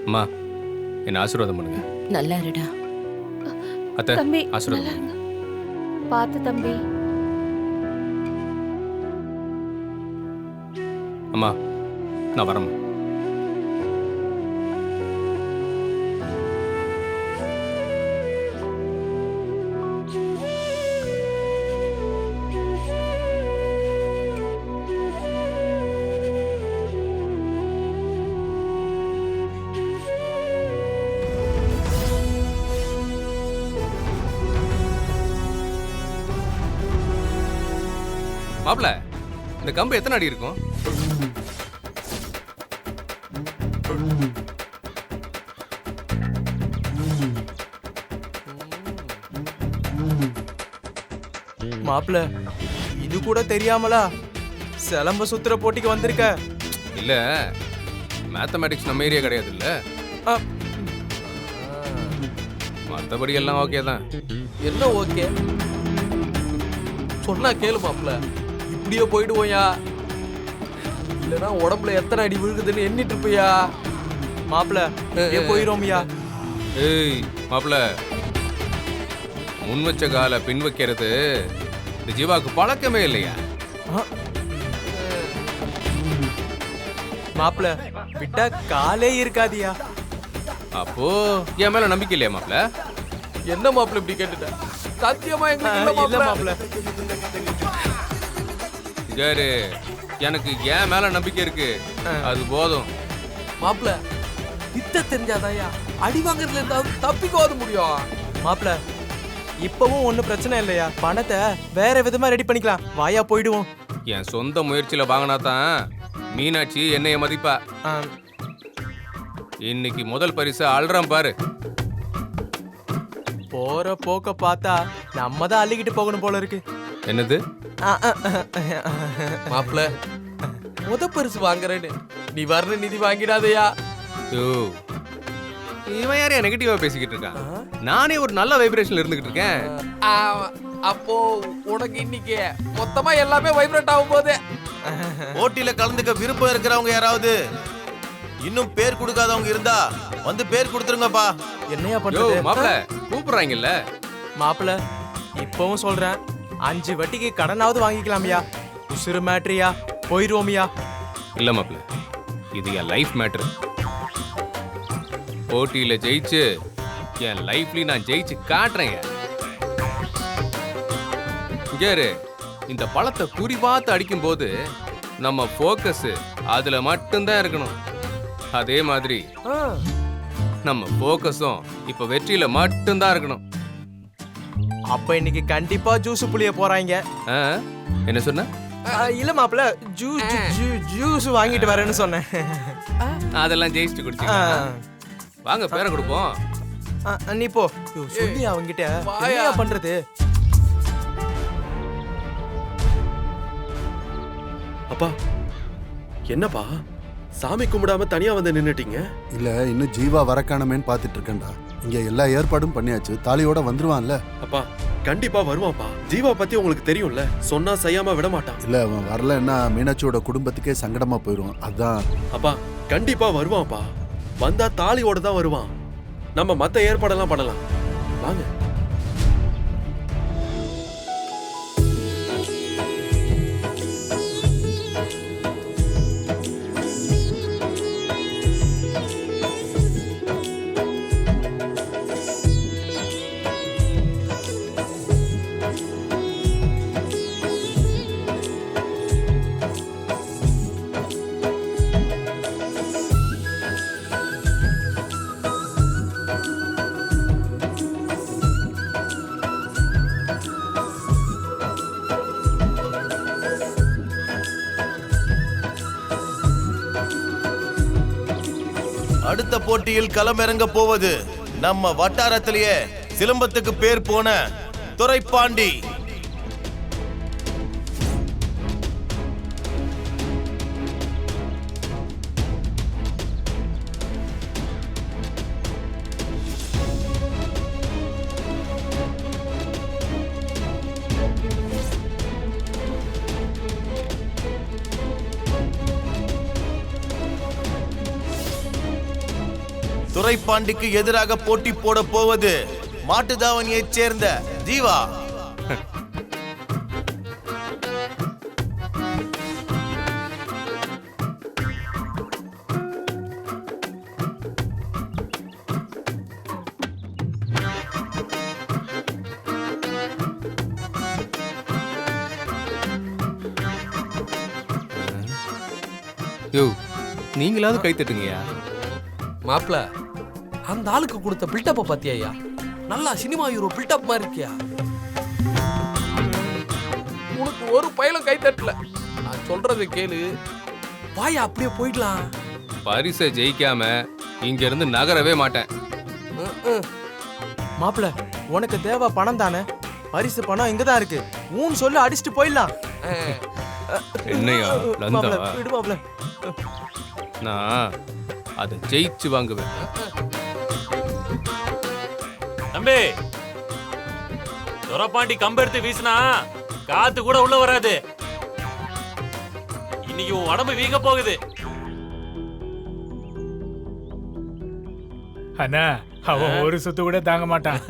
அம்மா என்ன ஆசீர்வாதம் பண்ணுங்க. நல்லா இருடா. அத்தை தம்பி ஆசீர்வாதம் நல்லா பண்ணுங்க. இருங்க. பார்த்து தம்பி. அம்மா நான் வரேம்மா. மாப்பிள இந்த கம்பு எத்தனை அடி இருக்கும்? மாப்பிள இது கூட தெரியாமலா சிலம்ப சுத்துற போட்டிக்கு வந்திருக்க? இல்ல மேத்தமேட்டிக்ஸ் நம்ம ஏரியா கிடையாது இல்ல. அ, மற்றபடி எல்லாம் ஓகே தான். என்ன ஓகே சொன்னா கேளு மாப்ள. இப்படியே போயிடுவோயா, இல்லனா உடம்புல எத்தனை அடி விழுகுதுன்னு எண்ணிட்டு இருப்பியா? மாப்பிள போயிரோமியா. ஏய் மாப்பிள முன் வச்ச கால பின் வைக்கிறது இந்த ஜீவாக்கு பழக்கமே இல்லையா? மாப்பிள விட்டா காலே இருக்காதியா. அப்போ என் மேல நம்பிக்கை இல்லையா மாப்பிள? என்ன மாப்ள இப்படி கேட்டுட்ட? சத்தியமா எங்களுக்கு இல்ல இல்ல மாப்ள. மாப்பிள. யாரு எனக்கு என் மேல நம்பிக்கை இருக்கு, அது போதும். மாப்ள வித்த தெரிஞ்சாதாயா அடி வாங்குறதுல இருந்தாவது தப்பிக்கவாது முடியும். மாப்பிள இப்பவும் ஒண்ணும் பிரச்சனை இல்லையா, பணத்தை வேற விதமா ரெடி பண்ணிக்கலாம். வாயா போயிடுவோம். என் சொந்த முயற்சியில வாங்கினா தான் மீனாட்சி என்னைய மதிப்பா. ஆ, இன்னைக்கு முதல் பரிசு அல்றாம் பாரு. போற போக்க பார்த்தா நம்ம தான் அள்ளிக்கிட்டு போகணும் போல இருக்கு. என்னது? மாப்ள முத பரிசு வாங்குறேன்னு நீ வர்ற நிதி வாங்கிடாதயா. யோ, இவன் யாரையா நெகட்டிவா பேசிக்கிட்டு இருக்கான்? நானே ஒரு நல்ல வைப்ரேஷன்ல இருந்துகிட்டு இருக்கேன். அப்போ உனக்கு இன்னைக்கு மொத்தமா எல்லாமே வைப்ரேட் ஆகும் போது போட்டியில கலந்துக்க விருப்பம் இருக்கிறவங்க யாராவது இன்னும் பேர் கொடுக்காதவங்க இருந்தா வந்து பேர் கொடுத்துருங்கப்பா. என்னையா யோ பண்றது? மாப்பிள கூப்பிடுறாங்கல்ல. மாப்பிள இப்பவும் சொல்றேன், 5 வட்டிக்கு கடனாவது வாங்கிக்கலாமியா. உசுறு மேட்ரியா, போயிருவோமியா. இல்ல மாப்பிள, இது என் லைஃப் மேட்டர். போட்டியில ஜெயிச்சு என் லைஃப்லயும் நான் ஜெயிச்சு காட்டுறேன். இங்கேரு இந்த பழத்தை குறி பார்த்து அடிக்கும் போது நம்ம போக்கஸ் அதுல மட்டும்தான் இருக்கணும். அதே மாதிரி நம்ம போக்கஸும் இப்ப வெற்றியில மட்டும்தான் இருக்கணும். அப்ப இன்னைக்கு கண்டிப்பா ஜூஸ் புளிய போறாங்க. ஆ? என்ன சொன்ன? இல்ல மாப்பிள, ஜூஸ் வாங்கிட்டு வரேன்னு சொன்னேன். அதெல்லாம் ஜெயிச்சுட்டு குடிச்சு வாங்க பேரை கொடுப்போம். நீ போ. சொல்லி அவங்கிட்ட என்னையா பண்றது? அப்பா என்னப்பா சாமி கும்பிடாம தனியா வந்து நின்னுட்டீங்க? இல்ல இன்னும் ஜீவா வரக்கானமேன்னு பாத்துட்டு இருக்கேன்டா. இங்க எல்லா ஏற்பாடும் பண்ணியாச்சு, தாலியோட வந்துருவான்ல. அப்பா கண்டிப்பா வருவான்ப்பா. ஜீவா பத்தி உங்களுக்கு தெரியும்ல, சொன்னா செய்யாம விட மாட்டான். இல்ல அவன் வரலன்னா மீனாட்சியோட குடும்பத்துக்கே சங்கடமா போயிடும். அதான். அப்பா கண்டிப்பா வருவான்ப்பா. வந்தா தாலியோட தான் வருவான். நம்ம மத்த ஏற்பாடெல்லாம் பண்ணலாம் வாங்க. அடுத்த போட்டியில் களமிறங்க போவது நம்ம வட்டாரத்திலேயே சிலம்பத்துக்கு பேர் போன துரைப்பாண்டி. துரைப்பாண்டிக்கு எதிராக போட்டி போட போவது மாட்டுதாவணியைச் சேர்ந்த ஜீவா. யோ நீங்களாவது கை தட்டுங்கய்யா. மாப்ள அந்த ஆளுக்கு கொடுத்த பில்டப்ப பாத்தியா? நல்லா சினிமா ஹீரோ பில்டப் மாதிரி இருக்கியா? உனக்கு ஒரு பயலும் கை தட்டல. நான் சொல்றதை கேளு, வாயா அப்படியே போயிடலாம். பரிசை ஜெயிக்காம இங்க இருந்து நகரவே மாட்டேன். மாப்பிள உனக்கு தேவை பணம் தானே? பரிசு பணம் இங்கதான் இருக்கு. ஊன் சொல்லு, அடிச்சுட்டு போயிடலாம். என்னையா லந்தா? மாப்பிள, விடு மாப்பிள. நான் அதை ஜெயிச்சு வாங்குவேன். தம்பி, துரைப்பாண்டி கம்பெடுத்து வீசினா காத்து கூட உள்ள வராது. இன்னைக்கு உன் உடம்பு வீங்க போகுது. அண்ணா அவன் ஒரு சுத்து கூட தாங்க மாட்டான்.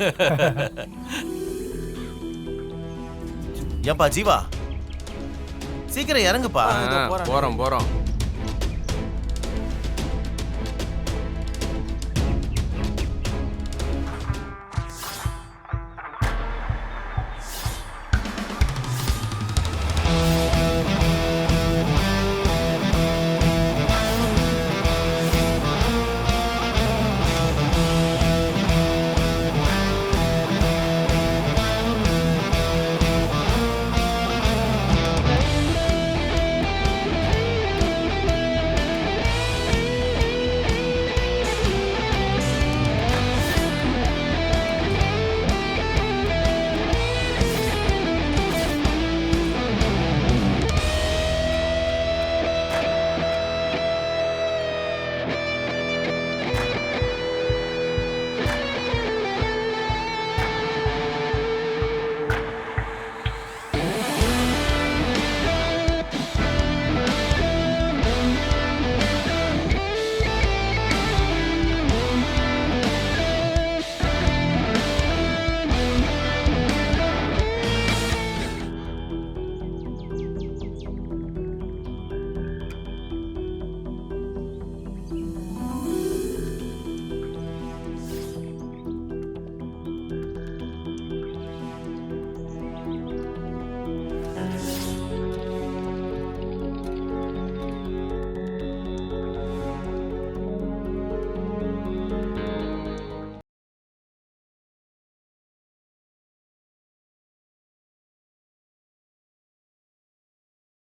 ஏன்பா ஜீவா, சீக்கிரம் இறங்குப்பா. போறோம் போறோம்.